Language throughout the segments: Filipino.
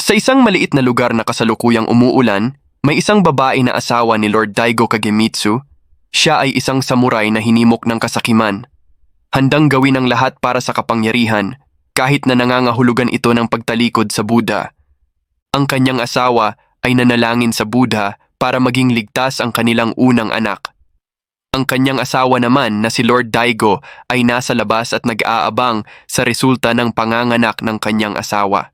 Sa isang maliit na lugar na kasalukuyang umuulan, may isang babae na asawa ni Lord Daigo Kagemitsu. Siya ay isang samurai na hinimok ng kasakiman. Handang gawin ang lahat para sa kapangyarihan, kahit na nangangahulugan ito ng pagtalikod sa Buddha. Ang kanyang asawa ay nanalangin sa Buddha para maging ligtas ang kanilang unang anak. Ang kanyang asawa naman na si Lord Daigo ay nasa labas at nag-aabang sa resulta ng panganganak ng kanyang asawa.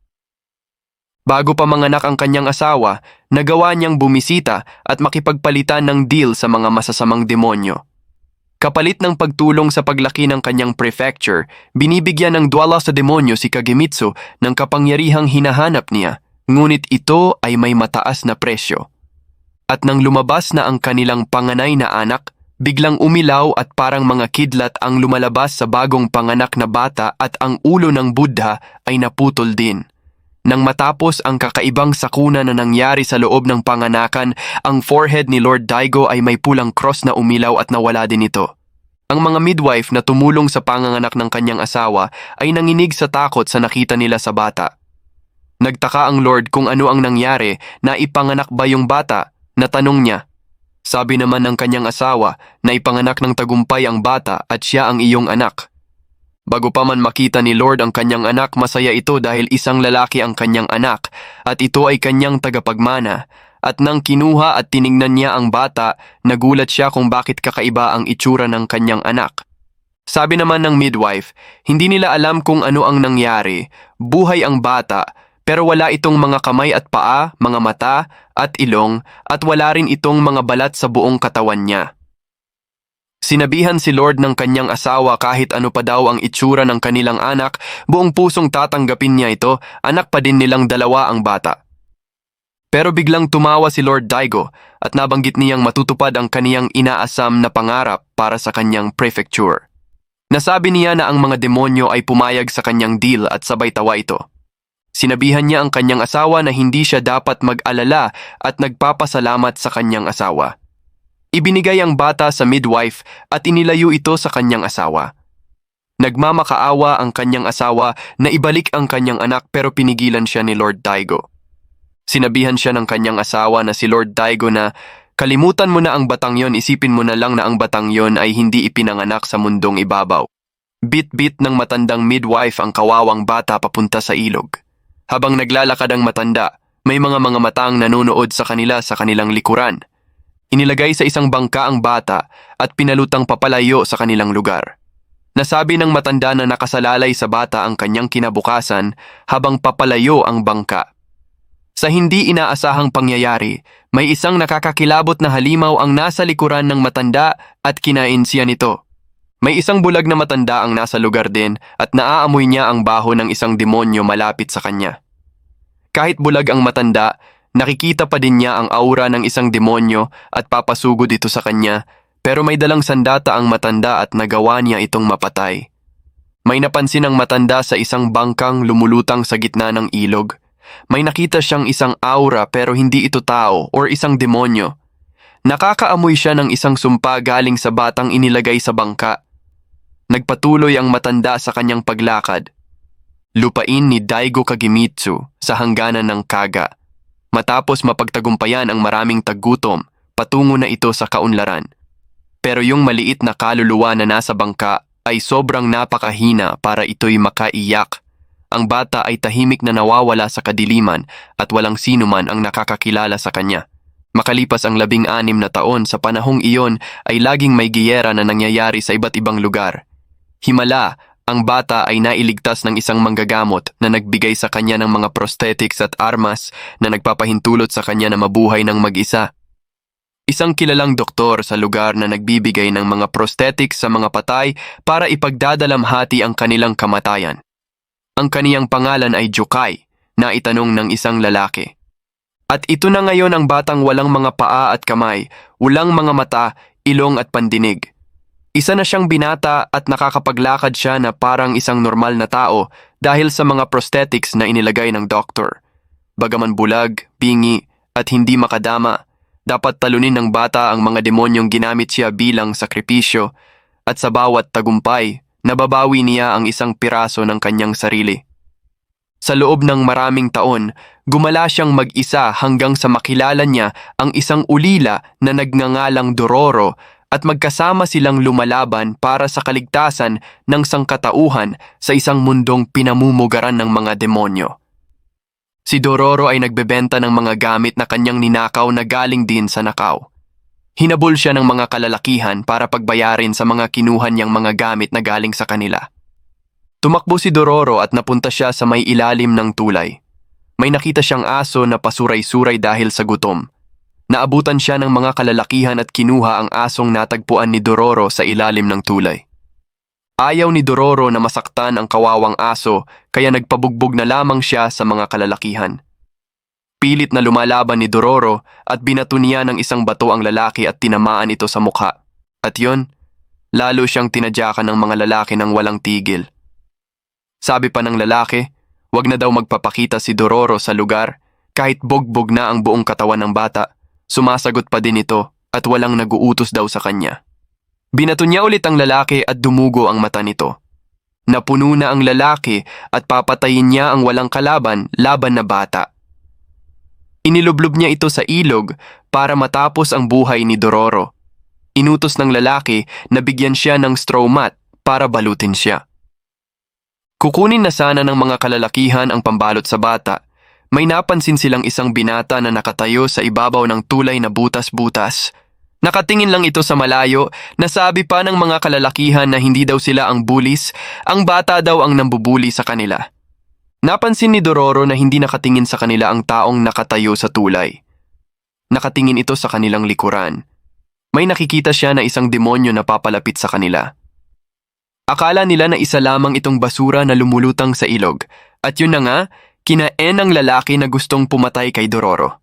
Bago pa manganak ang kanyang asawa, nagawa niyang bumisita at makipagpalitan ng deal sa mga masasamang demonyo. Kapalit ng pagtulong sa paglaki ng kanyang prefecture, binibigyan ng dwala sa demonyo si Kagemitsu ng kapangyarihang hinahanap niya, ngunit ito ay may mataas na presyo. At nang lumabas na ang kanilang panganay na anak, biglang umilaw at parang mga kidlat ang lumalabas sa bagong panganak na bata at ang ulo ng Buddha ay naputol din. Nang matapos ang kakaibang sakuna na nangyari sa loob ng panganakan, ang forehead ni Lord Daigo ay may pulang cross na umilaw at nawala din ito. Ang mga midwife na tumulong sa panganganak ng kanyang asawa ay nanginig sa takot sa nakita nila sa bata. Nagtaka ang Lord kung ano ang nangyari, na ipanganak ba yung bata, na tanong niya. Sabi naman ng kanyang asawa na ipanganak ng tagumpay ang bata at siya ang iyong anak. Bago pa man makita ni Lord ang kanyang anak, masaya ito dahil isang lalaki ang kanyang anak at ito ay kanyang tagapagmana. At nang kinuha at tiningnan niya ang bata, nagulat siya kung bakit kakaiba ang itsura ng kanyang anak. Sabi naman ng midwife, hindi nila alam kung ano ang nangyari. Buhay ang bata, pero wala itong mga kamay at paa, mga mata at ilong, at wala rin itong mga balat sa buong katawan niya. Sinabihan si Lord ng kanyang asawa kahit ano pa daw ang itsura ng kanilang anak, buong pusong tatanggapin niya ito, anak pa din nilang dalawa ang bata. Pero biglang tumawa si Lord Daigo at nabanggit niyang matutupad ang kaniyang inaasam na pangarap para sa kanyang prefecture. Nasabi niya na ang mga demonyo ay pumayag sa kanyang deal at sabay tawa ito. Sinabihan niya ang kanyang asawa na hindi siya dapat mag-alala at nagpapasalamat sa kanyang asawa. Ibinigay ang bata sa midwife at inilayo ito sa kanyang asawa. Nagmamakaawa ang kanyang asawa na ibalik ang kanyang anak pero pinigilan siya ni Lord Daigo. Sinabihan siya ng kanyang asawa na si Lord Daigo na kalimutan mo na ang batang yon, isipin mo na lang na ang batang yon ay hindi ipinanganak sa mundong ibabaw. Bit-bit ng matandang midwife ang kawawang bata papunta sa ilog. Habang naglalakad ang matanda, may mga matang nanonood sa kanila sa kanilang likuran. Inilagay sa isang bangka ang bata at pinalutang papalayo sa kanilang lugar. Nasabi ng matanda na nakasalalay sa bata ang kanyang kinabukasan habang papalayo ang bangka. Sa hindi inaasahang pangyayari, may isang nakakakilabot na halimaw ang nasa likuran ng matanda at kinain siya nito. May isang bulag na matanda ang nasa lugar din at naaamoy niya ang baho ng isang demonyo malapit sa kanya. Kahit bulag ang matanda, nakikita pa din niya ang aura ng isang demonyo at papasugod ito sa kanya, pero may dalang sandata ang matanda at nagawa niya itong mapatay. May napansin ang matanda sa isang bangkang lumulutang sa gitna ng ilog. May nakita siyang isang aura pero hindi ito tao or isang demonyo. Nakakaamoy siya ng isang sumpa galing sa batang inilagay sa bangka. Nagpatuloy ang matanda sa kanyang paglakad. Lupain ni Daigo Kagemitsu sa hangganan ng Kaga. Matapos mapagtagumpayan ang maraming taggutom, patungo na ito sa kaunlaran. Pero yung maliit na kaluluwa na nasa bangka ay sobrang napakahina para ito'y makaiyak. Ang bata ay tahimik na nawawala sa kadiliman at walang sino man ang nakakakilala sa kanya. Makalipas ang 16 na taon, sa panahong iyon ay laging may giyera na nangyayari sa iba't ibang lugar. Himala, ang bata ay nailigtas ng isang manggagamot na nagbigay sa kanya ng mga prosthetics at armas na nagpapahintulot sa kanya na mabuhay ng mag-isa. Isang kilalang doktor sa lugar na nagbibigay ng mga prosthetics sa mga patay para ipagdadalamhati ang kanilang kamatayan. Ang kaniyang pangalan ay Jukai, na itanong ng isang lalaki. At ito na ngayon ang batang walang mga paa at kamay, walang mga mata, ilong at pandinig. Isa na siyang binata at nakakapaglakad siya na parang isang normal na tao dahil sa mga prosthetics na inilagay ng doktor. Bagaman bulag, bingi at hindi makadama, dapat talunin ng bata ang mga demonyong ginamit siya bilang sakripisyo at sa bawat tagumpay, nababawi niya ang isang piraso ng kanyang sarili. Sa loob ng maraming taon, gumala siyang mag-isa hanggang sa makilala niya ang isang ulila na nagngangalang Dororo at magkasama silang lumalaban para sa kaligtasan ng sangkatauhan sa isang mundong pinamumugaran ng mga demonyo. Si Dororo ay nagbebenta ng mga gamit na kanyang ninakaw na galing din sa nakaw. Hinabol siya ng mga kalalakihan para pagbayarin sa mga kinuha niyang mga gamit na galing sa kanila. Tumakbo si Dororo at napunta siya sa may ilalim ng tulay. May nakita siyang aso na pasuray-suray dahil sa gutom. Naabutan siya ng mga kalalakihan at kinuha ang asong natagpuan ni Dororo sa ilalim ng tulay. Ayaw ni Dororo na masaktan ang kawawang aso kaya nagpabugbog na lamang siya sa mga kalalakihan. Pilit na lumalaban ni Dororo at binato niya ng isang bato ang lalaki at tinamaan ito sa mukha. At yun, lalo siyang tinadyakan ng mga lalaki ng walang tigil. Sabi pa ng lalaki, wag na daw magpapakita si Dororo sa lugar kahit bogbog na ang buong katawan ng bata. Sumasagot pa din ito at walang naguutos daw sa kanya. Binato niya ulit ang lalaki at dumugo ang mata nito. Napuno na ang lalaki at papatayin niya ang walang kalaban laban na bata. Inilublob niya ito sa ilog para matapos ang buhay ni Dororo. Inutos ng lalaki na bigyan siya ng straw mat para balutin siya. Kukunin na sana ng mga kalalakihan ang pambalot sa bata. May napansin silang isang binata na nakatayo sa ibabaw ng tulay na butas-butas. Nakatingin lang ito sa malayo, nasabi pa ng mga kalalakihan na hindi daw sila ang bullies, ang bata daw ang nambubuli sa kanila. Napansin ni Dororo na hindi nakatingin sa kanila ang taong nakatayo sa tulay. Nakatingin ito sa kanilang likuran. May nakikita siya na isang demonyo na papalapit sa kanila. Akala nila na isa lamang itong basura na lumulutang sa ilog, at yun na nga, kinain ng lalaki na gustong pumatay kay Dororo.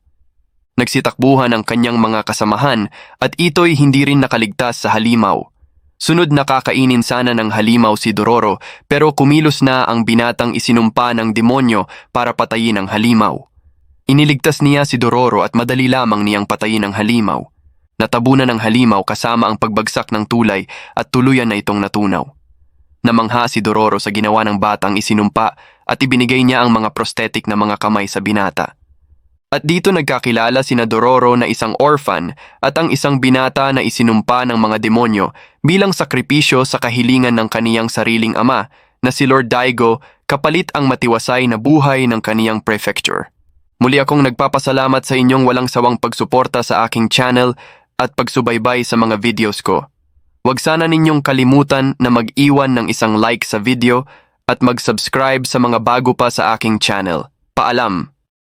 Nagsitakbuhan ang kanyang mga kasamahan at ito'y hindi rin nakaligtas sa halimaw. Sunod na kakainin sana ng halimaw si Dororo pero kumilos na ang binatang isinumpa ng demonyo para patayin ang halimaw. Iniligtas niya si Dororo at madali lamang niyang patayin ang halimaw. Natabunan ng halimaw kasama ang pagbagsak ng tulay at tuluyan na itong natunaw. Namangha si Dororo sa ginawa ng batang isinumpa at ibinigay niya ang mga prosthetic na mga kamay sa binata. At dito nagkakilala sina Dororo na isang orphan at ang isang binata na isinumpa ng mga demonyo bilang sakripisyo sa kahilingan ng kaniyang sariling ama na si Lord Daigo kapalit ang matiwasay na buhay ng kaniyang prefecture. Muli akong nagpapasalamat sa inyong walang sawang pagsuporta sa aking channel at pagsubaybay sa mga videos ko. Huwag sana ninyong kalimutan na mag-iwan ng isang like sa video at mag-subscribe sa mga bago pa sa aking channel. Paalam!